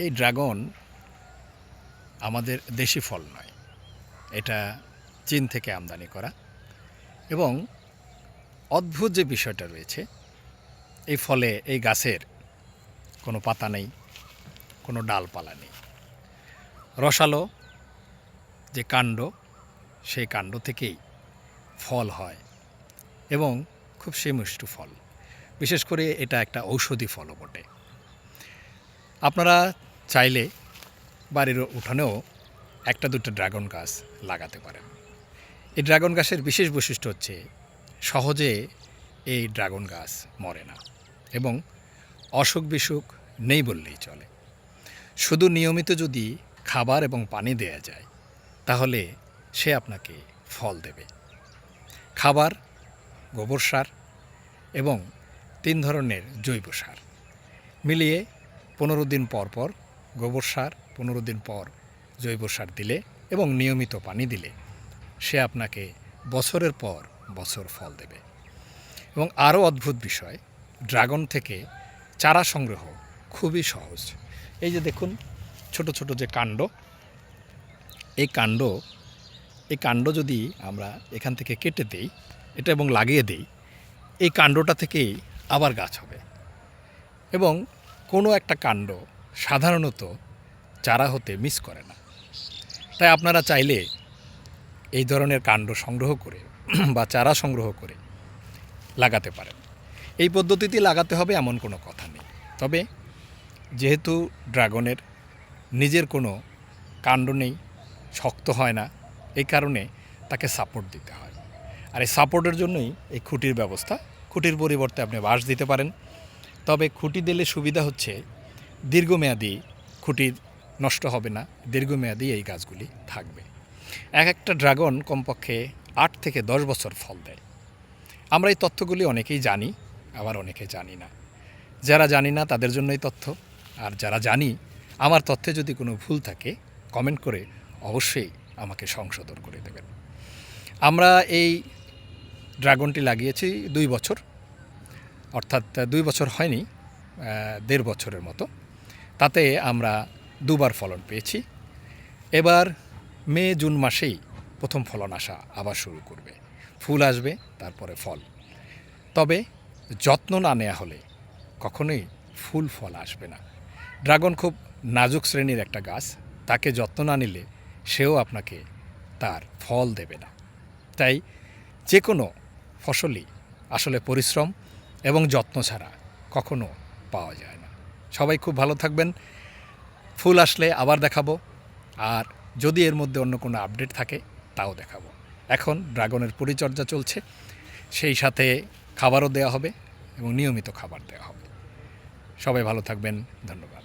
এই ড্রাগন আমাদের দেশি ফল নয়, এটা চীন থেকে আমদানি করা। এবং অদ্ভুত যে বিষয়টা রয়েছে, এই ফলে এই গাছের কোনো পাতা নেই, কোনো ডালপালা নেই। রসালো যে কাণ্ড, সেই কাণ্ড থেকেই ফল হয় এবং খুব সুমিষ্ট ফল। বিশেষ করে এটা একটা ঔষধি ফলও বটে। আপনারা চাইলে বাড়ির উঠানেও একটা দুটো ড্রাগন গাছ লাগাতে পারেন। এই ড্রাগন গাছের বিশেষ বৈশিষ্ট্য হচ্ছে সহজে এই ড্রাগন গাছ মরে না এবং অসুখ বিসুখ নেই বললেই চলে। শুধু নিয়মিত যদি খাবার এবং পানি দেয়া যায় তাহলে সে আপনাকে ফল দেবে। খাবার, গোবর সার এবং 3 ধরনের জৈব সার মিলিয়ে 15 দিন পর পর গোবর সার, 15 দিন পর জৈব সার দিলে এবং নিয়মিত পানি দিলে সে আপনাকে বছরের পর বছর ফল দেবে। এবং আরও অদ্ভুত বিষয়, ড্রাগন থেকে চারা সংগ্রহ খুবই সহজ। এই যে দেখুন ছোট ছোট যে কাণ্ড, এই কাণ্ড যদি আমরা এখান থেকে কেটে দেই এটা এবং লাগিয়ে দেই, এই কাণ্ডটা থেকেই আবার গাছ হবে। এবং কোনো একটা কাণ্ড সাধারণত চারা হতে মিস করে না। তাই আপনারা চাইলে এই ধরনের কাণ্ড সংগ্রহ করে বা চারা সংগ্রহ করে লাগাতে পারেন। এই পদ্ধতিতে লাগাতে হবে এমন কোনো কথা নেই। তবে যেহেতু ড্রাগনের নিজের কোনো কাণ্ড নেই, শক্ত হয় না, এই কারণে তাকে সাপোর্ট দিতে হয়। আর এই সাপোর্টের জন্যই এই খুঁটির ব্যবস্থা। খুঁটির পরিবর্তে আপনি বাঁশ দিতে পারেন। তবে খুঁটি দিলে সুবিধা হচ্ছে দীর্ঘমেয়াদী খুঁটি নষ্ট হবে না, দীর্ঘমেয়াদী এই গাছগুলি থাকবে। একটা ড্রাগন কমপক্ষে 8 থেকে 10 বছর ফল দেয়। আমরা এই তথ্যগুলি অনেকেই জানি, আবার অনেকে জানি না। যারা জানি না তাদের জন্যই তথ্য, আর যারা জানি আমার তথ্যে যদি কোনো ভুল থাকে কমেন্ট করে অবশ্যই আমাকে সংশোধন করে দেবেন। আমরা এই ড্রাগনটি লাগিয়েছি 2 বছর, অর্থাৎ 2 বছর হয়নি, 1.5 বছরের মতো। তাতে আমরা 2 বার ফলন পেয়েছি। এবার মে জুন মাসেই প্রথম ফলন আসা আবার শুরু করবে, ফুল আসবে, তারপরে ফল। তবে যত্ন না নেওয়া হলে কখনোই ফুল ফল আসবে না। ড্রাগন খুব নাজুক শ্রেণীর একটা গাছ, তাকে যত্ন না নিলে সেও আপনাকে তার ফল দেবে না। তাই যে কোনো ফসলই আসলে পরিশ্রম এবং যত্ন ছাড়া কখনো পাওয়া যায় না। সবাই খুব ভালো থাকবেন। ফুল আসলে আবার দেখাবো, আর যদি এর মধ্যে অন্য কোনো আপডেট থাকে তাও দেখাবো। এখন ড্রাগনের পরিচর্যা চলছে, সেই সাথে খাবারও দেওয়া হবে এবং নিয়মিত খাবার দেওয়া হবে। সবাই ভালো থাকবেন, ধন্যবাদ।